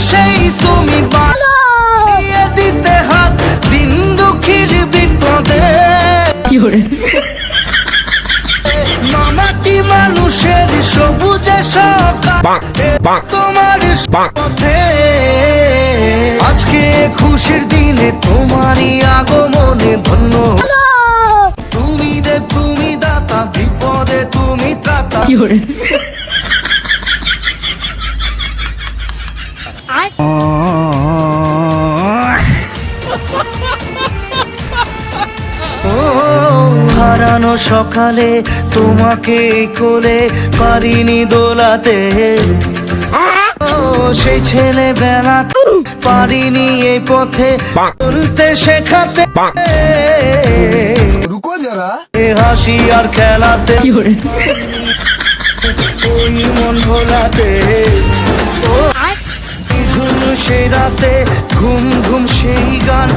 সেই তুমি বাড়িয়ে দিতে হাত দিন দুঃখীর বিপদে। মামাটি মানুষের সবুজে সকাল তোমার পথে। আজকে খুশির দিনে তোমারই আগমনে ধন্য। তুমি দেব তুমি দাতা, বিপদে তুমি ত্রাতা। হারানো সকালে তোমাকে কোলে পারিনি দোলাতে। সেই ছেলেবেলা পারিনি এই পথে চলতে শেখাতে। রুকো যারা, হাসি আর খেলাতে ওই মন ভোলাতে। ঝুম সেই রাতে ঘুম ঘুম সেই গান